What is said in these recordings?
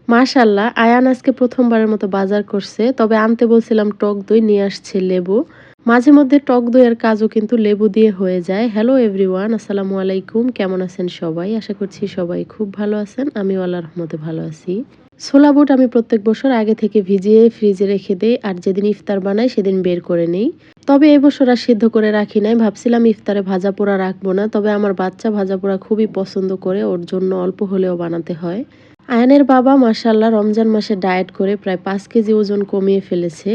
মাশাআল্লাহ আয়ান আজকে প্রথমবারের মতো বাজার করছে। তবে আনতে বলছিলাম টক দই, নিয়ে আসছে লেবু। মাঝে মধ্যে টক দইয়ের কাজও কিন্তু লেবু দিয়ে হয়ে যায়। হ্যালো এভরিওয়ান, আসসালামু আলাইকুম। কেমন আছেন সবাই? আশা করছি সবাই খুব ভালো আছেন। আমিও আল্লাহর রহমতে ভালো আছি। ছোলা বুট আমি প্রত্যেক বছর আগে থেকে ভিজিয়ে ফ্রিজে রেখে দেই, আর যেদিন ইফতার বানাই সেদিন বের করে নেই। তবে এবছর আর সিদ্ধ করে রাখি নাই। ভাবছিলাম ইফতারে ভাজা পোড়া রাখবো না। তবে আমার বাচ্চা ভাজা পোড়া খুবই পছন্দ করে, ওর জন্য অল্প হলেও বানাতে হয়। আয়ানের বাবা মাশাআল্লাহ রমজান মাসে ডায়েট করে প্রায় ৫ কেজি ওজন কমিয়ে ফেলেছে।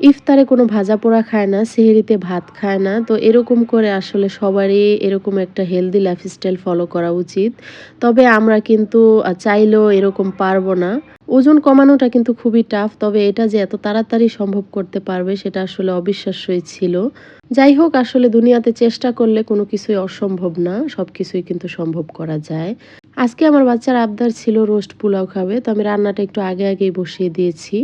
ইফতারে কোনো ভাজা পোড়া খায় না, সেহরিতে ভাত খায় না। তো এরকম করে আসলে সবারই এরকম একটা হেলদি লাইফস্টাইল ফলো করা উচিত। তবে আমরা কিন্তু চাইলেও এরকম পারবো না। ওজন কমানোটা কিন্তু খুবই টাফ। তবে এটা যে এত তাড়াতাড়ি সম্ভব করতে পারবে সেটা আসলে অবিশ্বাস্যই ছিল। যাই হোক, আসলে দুনিয়াতে চেষ্টা করলে কোনো কিছুই অসম্ভব না। সবকিছুই কিন্তু সম্ভব করা যায়। আজকে আমার বাচ্চার আবদার ছিল রোস্ট পোলাও খাবে, তো আমি রান্নাটা একটু আগেই বসিয়ে দিয়েছি।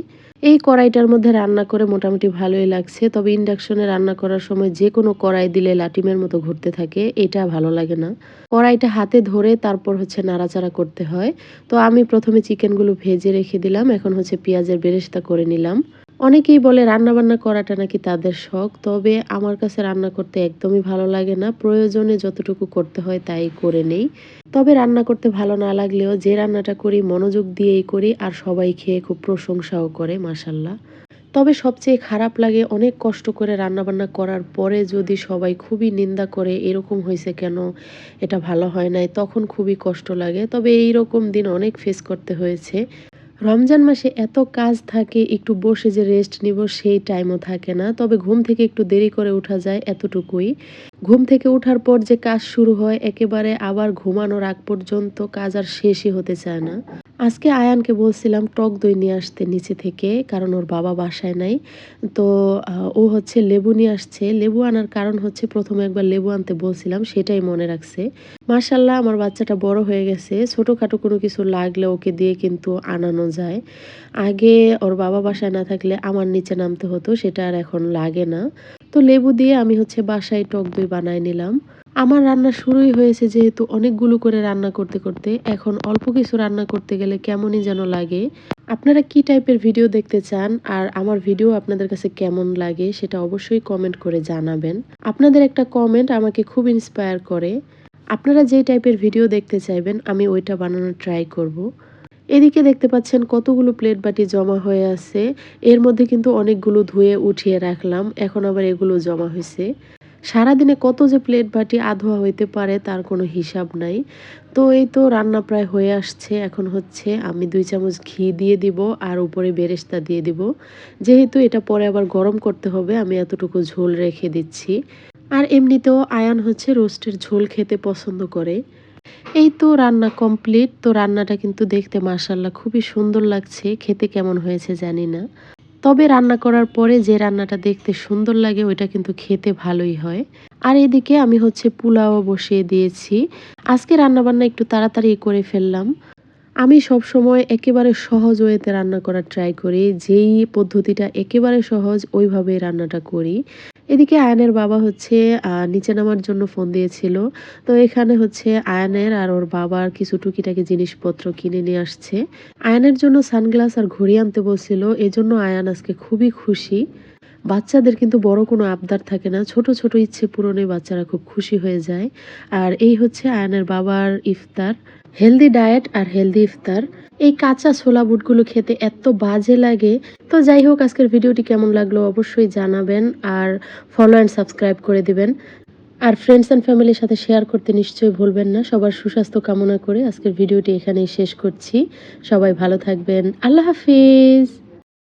এই কড়াইটার মধ্যে রান্না করে মোটামুটি ভালোই লাগছে। তবে ইন্ডাকশনে রান্না করার সময় যে কোনো কড়াই দিলে লাটিমের মতো ঘুরতে থাকে, এটা ভালো লাগে না। কড়াইটা হাতে ধরে তারপর নাড়াচাড়া করতে হয়। তো আমি প্রথমে চিকেনগুলো ভেজে রেখে দিলাম। এখন পেঁয়াজের বেরেস্তা করে নিলাম। অনেকেই বলে রান্নাবান্না করাটা নাকি তাদের শখ। তবে আমার কাছে রান্না করতে একদমই ভালো লাগে না। প্রয়োজনে যতটুকু করতে হয় তাই করে নেই। তবে রান্না করতে ভালো না লাগলেও যে রান্নাটা করি মনোযোগ দিয়েই করি, আর সবাই খেয়ে খুব প্রশংসাও করে মাশাআল্লাহ। তবে সবচেয়ে খারাপ লাগে অনেক কষ্ট করে রান্নাবান্না করার পরে যদি সবাই খুবই নিন্দা করে, এরকম হয়েছে কেন, এটা ভালো হয় নাই, তখন খুবই কষ্ট লাগে। তবে এইরকম দিন অনেক ফেস করতে হয়েছে। রমজান মাসে এত কাজ থাকে, একটু বসে যে রেস্ট নিব সেই টাইমও থাকে না। তবে ঘুম থেকে একটু দেরি করে উঠা যায়, এতটুকুই। ঘুম থেকে উঠার পর যে কাজ শুরু হয় একেবারে আবার ঘুমানোর আগ পর্যন্ত কাজ আর শেষই হতে চায় না। আজকে আয়ানকে বলছিলাম টক দই নিয়ে আসতে নিচে থেকে, কারণ ওর বাবা বাসায় নাই। তো ও লেবু নিয়ে আসছে। লেবু আনার কারণ প্রথমে একবার লেবু আনতে বলছিলাম, সেটাই মনে রাখছে। মাশাআল্লাহ আমার বাচ্চাটা বড় হয়ে গেছে। ছোটখাটো কোনো কিছু লাগলে ওকে দিয়ে কিন্তু আনানো যায়। আগে ওর বাবা বাসায় না থাকলে আমার নিচে নামতে হতো, সেটা আর এখন লাগে না। তো লেবু দিয়ে আমি বাসায় টক দই বানায় নিলাম। আমার রান্না শুরুই হয়েছে যেহেতু অনেকগুলো করে রান্না করতে করতে, এখন অল্প কিছু রান্না করতে গেলে কেমনই যেন লাগে। আপনারা কি টাইপের ভিডিও দেখতে চান আর আমার ভিডিও আপনাদের কাছে কেমন লাগে সেটা অবশ্যই কমেন্ট করে জানাবেন। আপনাদের একটা কমেন্ট আমাকে খুব ইন্সপায়ার করে। আপনারা যে টাইপের ভিডিও দেখতে চাইবেন আমি ওইটা বানানোর ট্রাই করব। এদিকে দেখতে পাচ্ছেন কতগুলো প্লেট বাটি জমা হয়ে আছে। এর মধ্যে কিন্তু অনেকগুলো ধুয়ে উঠিয়ে রাখলাম। এখন আবার এগুলো জমা হইছে। সারাদিনে কত যে প্লেট বাটি আধোয়া হইতে পারে তার কোনো হিসাব নাই। তো এই তো রান্না প্রায় হয়ে আসছে। এখন আমি ২ চামচ ঘি দিয়ে দিব আর উপরে বেরেস্তা দিয়ে দিব। যেহেতু এটা পরে আবার গরম করতে হবে, আমি এতটুকু ঝোল রেখে দিচ্ছি। আর এমনিতেও আয়ান রোস্টের ঝোল খেতে পছন্দ করে। এই তো রান্না কমপ্লিট। তো রান্নাটা কিন্তু দেখতে মাশাআল্লাহ খুবই সুন্দর লাগছে। খেতে কেমন হয়েছে জানি না। তবে রান্না করার পরে যে রান্নাটা দেখতে সুন্দর লাগে ওইটা কিন্তু খেতে ভালোই হয়। আর এদিকে আমি পোলাও বসিয়ে দিয়েছি। আজকে রান্নাবান্না একটু তাড়াতাড়ি করে ফেললাম। আমি সবসময় একেবারে সহজ ওয়েতে রান্না করার ট্রাই করি। যেই পদ্ধতিটা একেবারে সহজ ওইভাবেই রান্নাটা করি। এদিকে আয়ানের বাবা নিচে নামার জন্য ফোন দিয়েছিল। তো এখানে আয়ানের আর ওর বাবার কিছু টুকিটাকি জিনিসপত্র কিনে নিয়ে আসছে। আয়ানের জন্য সানগ্লাস আর ঘড়ি আনতে বলছিল। এজন্য আয়ান আজকে খুবই খুশি। বাচ্চাদের কিন্তু বড় কোনো আবদার থাকে না। ছোট, ছোট ইচ্ছে পূরণে বাচ্চারা খুব খুশি হয়ে যায়। আর এই আয়ানের বাবার ইফতার। হেলদি ডায়েট আর হেলদি ইফতার। এই কাঁচা ছোলা বুটগুলো খেতে এত বাজে লাগে। তো যাই হোক, আজকের ভিডিওটি কেমন লাগলো অবশ্যই জানাবেন। আর ফলো অ্যান্ড সাবস্ক্রাইব করে দিবেন। আর ফ্রেন্ডস অ্যান্ড ফ্যামিলির সাথে শেয়ার করতে নিশ্চয়ই ভুলবেন না। সবার সুস্বাস্থ্য কামনা করে আজকের ভিডিওটি এখানেই শেষ করছি। সবাই ভালো থাকবেন। আল্লাহ হাফিজ।